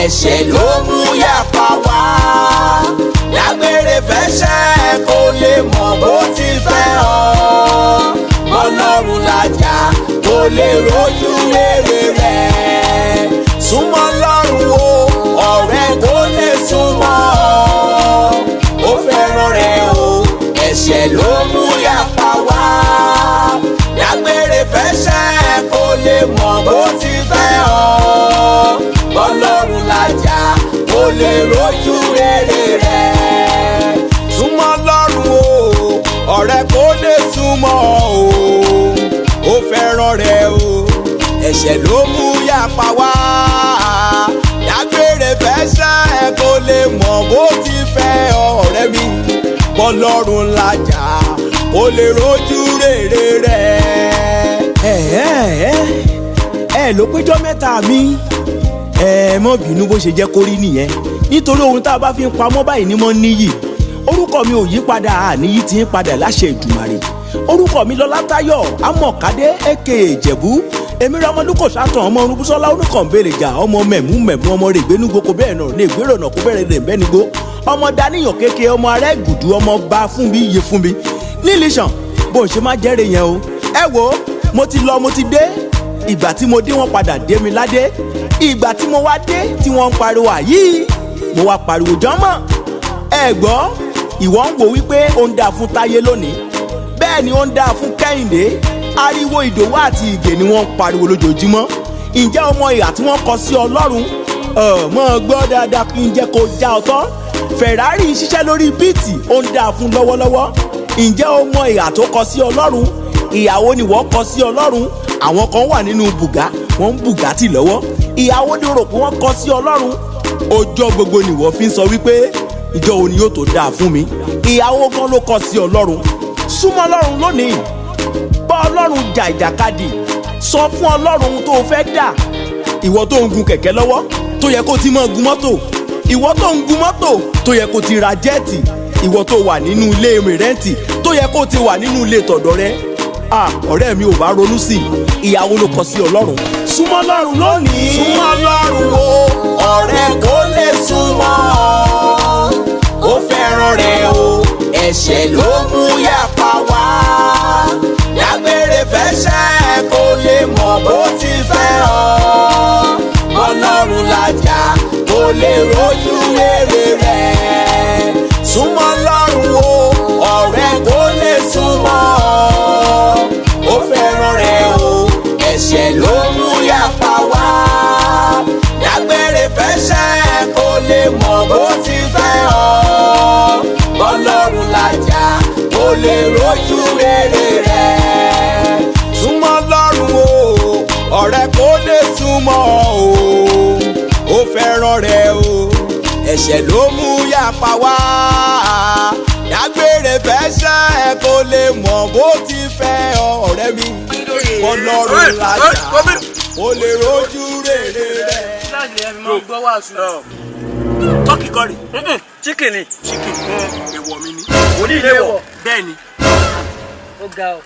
ẹ̀ṣẹ̀ ló mú yapa wá. Lágbèrè fẹsẹ̀ kó lè mọ̀ bó ti fẹ́ ọ. Ọlọ́run làjà kó lè rójú rere rẹ̀. Súnmọ́ Ọlọ́run o ọ̀rẹ́ kó lè súnmọ́ ọ. Ó fẹ́ràn rẹ̀ o ẹ̀ṣẹ̀ ló mú yapa wá. Lágbèrè fẹsẹ̀ kó lè mọ̀ bó ti fẹ́ ọ. Ọlọ́run làjà kó lè rójú rere rẹ̀. Súnmọ́ Ọlọ́run o ọ̀rẹ́ kó lè súnmọ́ o. Ó fẹ́ràn rẹ̀ o ẹ̀ṣẹ̀ ló mú yapa wá. Lágbèrè fẹsẹ̀ kó lè mọ̀ bó ti fẹ́ ọ̀rẹ́ mi. Ọlọ́run làjà kó lè rójú rere rẹ̀. Ló péjọ mẹ́ta mi. Mọ́ bínú bó ṣe jẹ́ kórí nìyẹn, nítorí ohun tá a bá fi ń pamọ́ báyìí ni mo níyì. Orúkọ mi ò yí padà, àníyí ti ń padà láṣẹ Èdùmàrè. Orúkọ mi Lọ́látayọ̀ Amọ̀kádé aka Ìjẹ̀bú. Èmi rẹ ọmọ Lúkò Sátán ọmọ Orúbúsọ́lá Olúkànbélèjà ọmọ mẹ̀mú ọmọ rẹ̀ gbénúgbó kó bẹ́ẹ̀ náà lè gbérò náà kó bẹ̀rẹ̀ rẹ̀ bẹ́nigbó. Ọmọ Daníyàn kéke ọmọ ará Ìgùdù ọmọ bá fún mi yé fún mi. Nílìṣàn bó ṣe má jẹ́rè yẹn o. Ẹ wo mo ti lọ mo ti dé. Ìgbà tí mo dé wọ́n padà dé mi ládé. Ìgbà tí mo wá dé tí wọ́n ń pariwo àyí mo wá pariwo jọ́mọ̀. Ẹ gbọ́ ìwọ ń wò wípé ó ń dáa fún Táyé lónìí, bẹ́ẹ̀ ni ó ń dáa fún Kẹ́hìndé. Ariwo Ìdòwú àti Ìgè ni wọ́n ń pariwo lójoojúmọ́. Ǹjẹ́ ọmọ ìhà tí wọ́n kọ sí Ọlọ́run? Mọ́ gbọ́ dáadáa kí n jẹ́ kó já ọtọ́. Ferrari ń ṣiṣẹ́ lórí bíìtì ó ń dáa fún lọ́wọ́lọ́wọ́. Ǹjẹ́ ọmọ ìhà tó kọ sí Ọlọ́run? Ìyàwó ni wọ́n kọ sí Ọlọ́run. Àwọn kan wà nínú bùgá wọ́n ń bùgátì lọ́wọ́. Ìyàwó ni rò pé wọ́n kọ sí Ọlọ́run. Ọjọ́ gbogbo ni wọ́n fi ń sọ wípé ìjọ òní yóò tó dáa fún mi. Ìyàwó gan ló kọ sí Ọlọ́run. Súnmọ́ Ọlọ́run lónìí. Bá Ọlọ́run jà ìjàkadì. Sọ fún Ọlọ́run ohun tó fẹ́ dà. Ìwọ tó ń gun kẹ̀kẹ́ lọ́wọ́ tó yẹ kó ti máa gun mọ́tò. Ìwọ tó ń gun mọ́tò tó yẹ kó ti ra jẹ́ẹ̀tì. Ìwọ tó wà nínú ilé rẹ́ǹtì tó yẹ kó ti wà nínú ilé tọ̀dọ̀ rẹ. Ọ̀rẹ́ mi ò bá ronú sí i. Ìyàwó ló kọ sí Ọlọ́run. Súnmọ́ Ọlọ́run lónìí. Súnmọ́ Ọlọ́run o ọ̀rẹ́ kó lè súnmọ́ ọ. Ó fẹ́ràn rẹ̀ o ẹ̀ṣẹ̀ ló mú yapa wá. Lágbèrè fẹsẹ̀ kó lè mọ̀ bó ti fẹ́ ọ. Ọlọ́run làjà kó lè rójú rere rẹ̀. Súnmọ́ Ọlọ́run o ọ̀rẹ́ kó lè súnmọ́ ọ. Ó fẹ́ràn rẹ̀ o ẹ̀ṣẹ̀ ló mú yapa wá. Lágbèrè fẹsẹ̀ kó lè mọ̀ bó ti fẹ́ ọ. Ọlọ́run làjà kó lè rójú rere rẹ̀. Súnmọ́ Ọlọ́run o ọ̀rẹ́ kó lè súnmọ́ o. Ó fẹ́ràn rẹ̀ o ẹ̀ṣẹ̀ ló mú yapa wá. Lágbèrè fẹsẹ̀ kó lè mọ̀ bó ti fẹ́ ọ ọ̀rẹ́ mi. Ọlọ́run làjà kó lè rójú rere rẹ̀. Tọ́kì kọ́rì. Chicken ni. Chicken. Èèwọ̀ mi ni. Onílé wọ̀. Bẹ́ẹ̀ ni. Ó ga ọ.